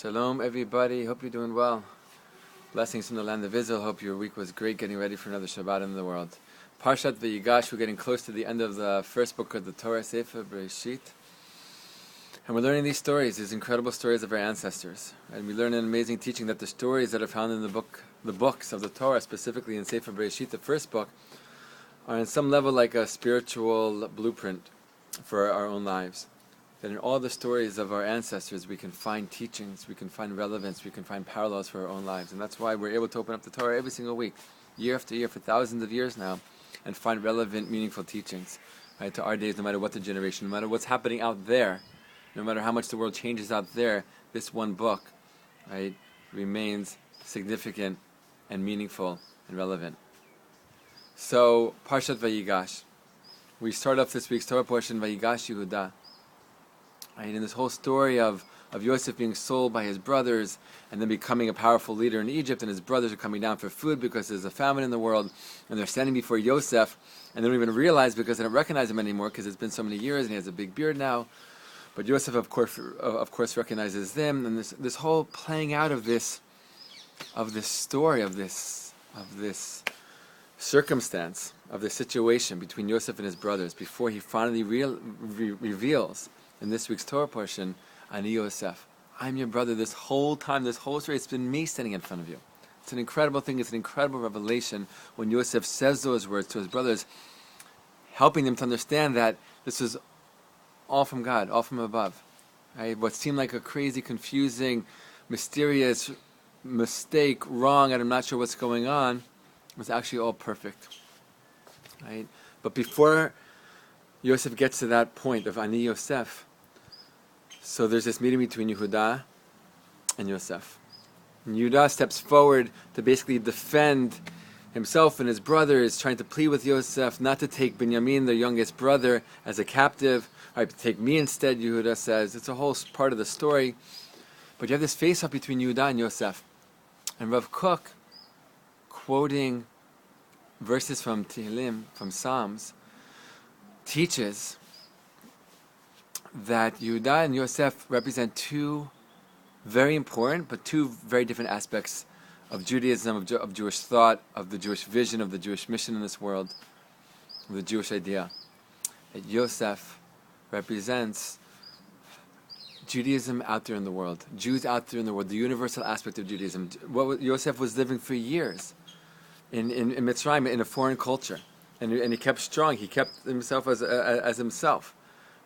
Shalom everybody, hope you're doing well. Blessings from the land of Israel, hope your week was great, getting ready for another Shabbat in the world. Parshat Vayigash, we're getting close to the end of the first book of the Torah, Sefer Bereshit. And we're learning these stories, these incredible stories of our ancestors. And we learn an amazing teaching that the stories that are found in the books of the Torah, specifically in Sefer Bereshit, the first book, are in some level like a spiritual blueprint for our own lives. That in all the stories of our ancestors we can find teachings, we can find relevance, we can find parallels for our own lives. And that's why we're able to open up the Torah every single week, year after year, for thousands of years now, and find relevant, meaningful teachings, right, to our days, no matter what the generation, no matter what's happening out there, no matter how much the world changes out there, this one book, right, remains significant and meaningful and relevant. So, Parshat Vayigash. We start off this week's Torah portion, Vayigash Yehuda. Right, in this whole story of Yosef being sold by his brothers and then becoming a powerful leader in Egypt, and his brothers are coming down for food because there's a famine in the world, and they're standing before Yosef, and they don't even realize because they don't recognize him anymore because it's been so many years and he has a big beard now. But Yosef, of course, recognizes them, and this whole playing out of this story, of this circumstance, of this situation between Yosef and his brothers before he finally reveals in this week's Torah portion, Ani Yosef, I'm your brother. This whole time, this whole story, it's been me standing in front of you. It's an incredible thing. It's an incredible revelation when Yosef says those words to his brothers, helping them to understand that this is all from God, all from above. Right? What seemed like a crazy, confusing, mysterious mistake, wrong, and I'm not sure what's going on, was actually all perfect. Right? But before Yosef gets to that point of Ani Yosef, so there's this meeting between Yehuda and Yosef. And Yehuda steps forward to basically defend himself and his brothers, trying to plead with Yosef not to take Binyamin, their youngest brother, as a captive, right, to take me instead, Yehuda says. It's a whole part of the story. But you have this face-off between Yehuda and Yosef. And Rav Kook, quoting verses from Tehillim, from Psalms, teaches that Yehuda and Yosef represent two very important but two very different aspects of Judaism, of Jewish thought, of the Jewish vision, of the Jewish mission in this world, of the Jewish idea. That Yosef represents Judaism out there in the world, Jews out there in the world, the universal aspect of Judaism. Yosef was living for years in Mitzrayim, in a foreign culture. And he kept strong. He kept himself as himself.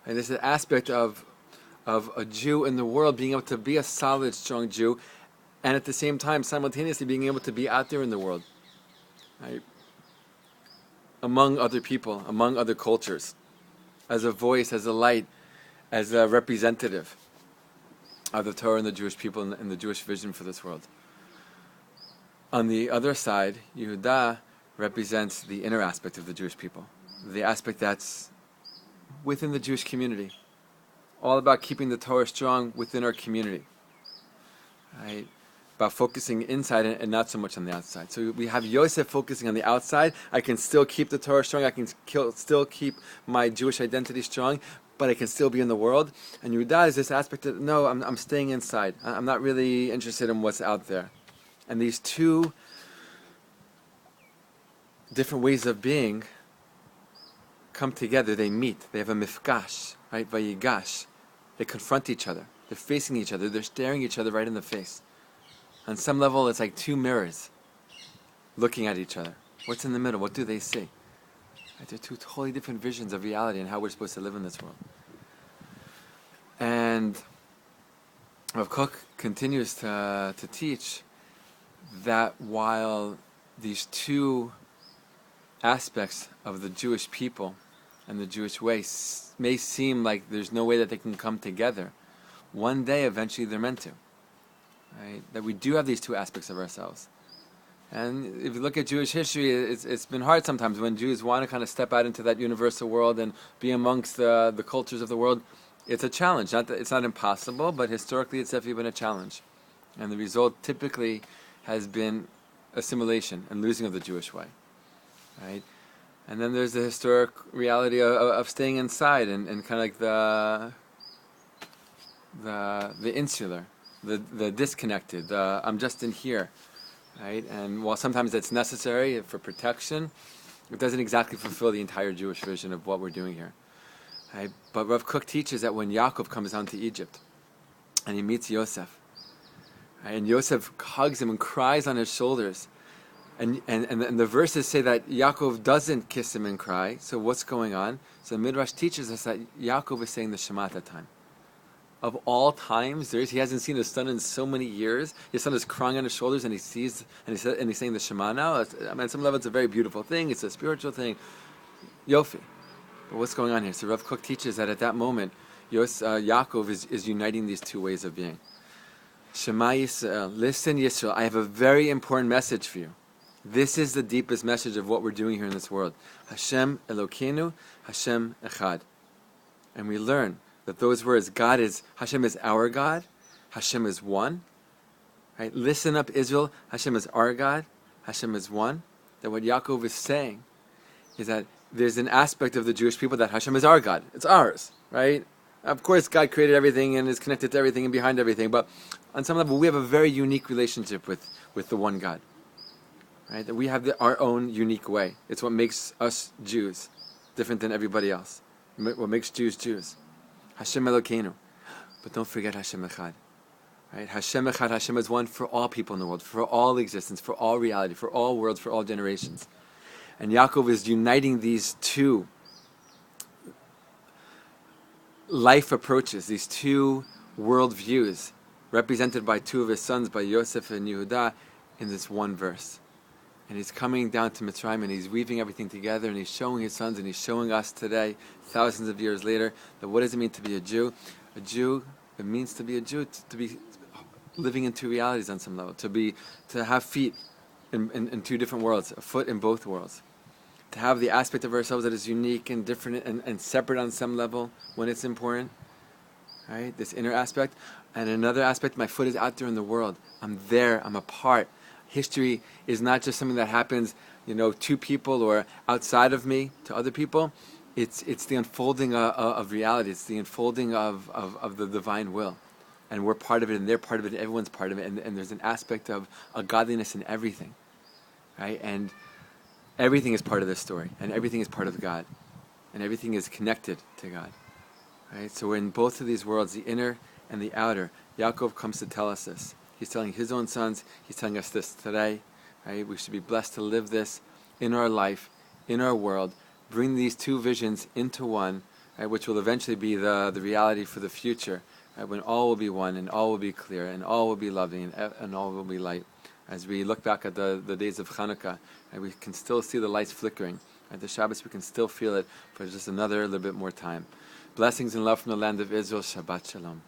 And this is an aspect of a Jew in the world being able to be a solid, strong Jew, and at the same time, simultaneously being able to be out there in the world, right? Among other people, among other cultures, as a voice, as a light, as a representative of the Torah and the Jewish people and the Jewish vision for this world. On the other side, Yehuda represents the inner aspect of the Jewish people, the aspect that's within the Jewish community, all about keeping the Torah strong within our community, right? About focusing inside and not so much on the outside. So we have Yosef focusing on the outside. I can still keep the Torah strong, I can still keep my Jewish identity strong, but I can still be in the world. And Yehuda is this aspect that, no, I'm staying inside. I'm not really interested in what's out there. And these two different ways of being come together, they meet, they have a mifgash, right? Vayigash. They confront each other, they're facing each other, they're staring each other right in the face. On some level, it's like two mirrors looking at each other. What's in the middle? What do they see? Right? They're two totally different visions of reality and how we're supposed to live in this world. And Rav Kook continues to teach that while these two aspects of the Jewish people and the Jewish way may seem like there's no way that they can come together, one day eventually they're meant to. Right? That we do have these two aspects of ourselves. And if you look at Jewish history, it's been hard sometimes when Jews want to kind of step out into that universal world and be amongst the cultures of the world. It's a challenge. It's not impossible, but historically it's definitely been a challenge. And the result typically has been assimilation and losing of the Jewish way. Right? And then there's the historic reality of staying inside and kind of like the insular the disconnected, I'm just in here, right? And while sometimes that's necessary for protection, it doesn't exactly fulfill the entire Jewish vision of what we're doing here. Right? But Rav Kook teaches that when Yaakov comes down to Egypt and he meets Yosef, right, and Yosef hugs him and cries on his shoulders, and the verses say that Yaakov doesn't kiss him and cry. So what's going on? So Midrash teaches us that Yaakov is saying the Shema at that time. Of all times, he hasn't seen his son in so many years. His son is crying on his shoulders, and he's saying the Shema now. On some level, it's a very beautiful thing. It's a spiritual thing. Yofi. But what's going on here? So Rav Kook teaches that at that moment, Yaakov is uniting these two ways of being. Shema Yisrael, listen Yisrael, I have a very important message for you. This is the deepest message of what we're doing here in this world. Hashem Elokeinu, Hashem Echad. And we learn that those words, Hashem is our God, Hashem is one. Right? Listen up, Israel, Hashem is our God, Hashem is one. That what Yaakov is saying is that there's an aspect of the Jewish people that Hashem is our God. It's ours, right? Of course, God created everything and is connected to everything and behind everything, but on some level, we have a very unique relationship with the one God. Right? That we have our own unique way. It's what makes us Jews different than everybody else. What makes Jews Jews. Hashem Elokeinu. But don't forget Hashem Echad. Right? Hashem Echad, Hashem is one for all people in the world, for all existence, for all reality, for all worlds, for all generations. And Yaakov is uniting these two life approaches, these two worldviews, represented by two of his sons, by Yosef and Yehuda, in this one verse. And he's coming down to Mitzrayim and he's weaving everything together and he's showing his sons and he's showing us today, thousands of years later, that what does it mean to be a Jew? A Jew, it means to be a Jew, to be living in two realities on some level, to have feet in two different worlds, a foot in both worlds. To have the aspect of ourselves that is unique and different and separate on some level when it's important. Right? This inner aspect. And another aspect, my foot is out there in the world. I'm there, I'm a part. History is not just something that happens, to people or outside of me, to other people. It's the unfolding of reality. It's the unfolding of the divine will. And we're part of it, and they're part of it, and everyone's part of it. And there's an aspect of a godliness in everything. Right? And everything is part of this story. And everything is part of God. And everything is connected to God. Right? So in both of these worlds, the inner and the outer, Yaakov comes to tell us this. He's telling his own sons, he's telling us this today. Right? We should be blessed to live this in our life, in our world, bring these two visions into one, right, which will eventually be the reality for the future, right, when all will be one and all will be clear and all will be loving and all will be light. As we look back at the days of Hanukkah, right, we can still see the lights flickering. At the Shabbos, we can still feel it for just another little bit more time. Blessings and love from the land of Israel. Shabbat Shalom.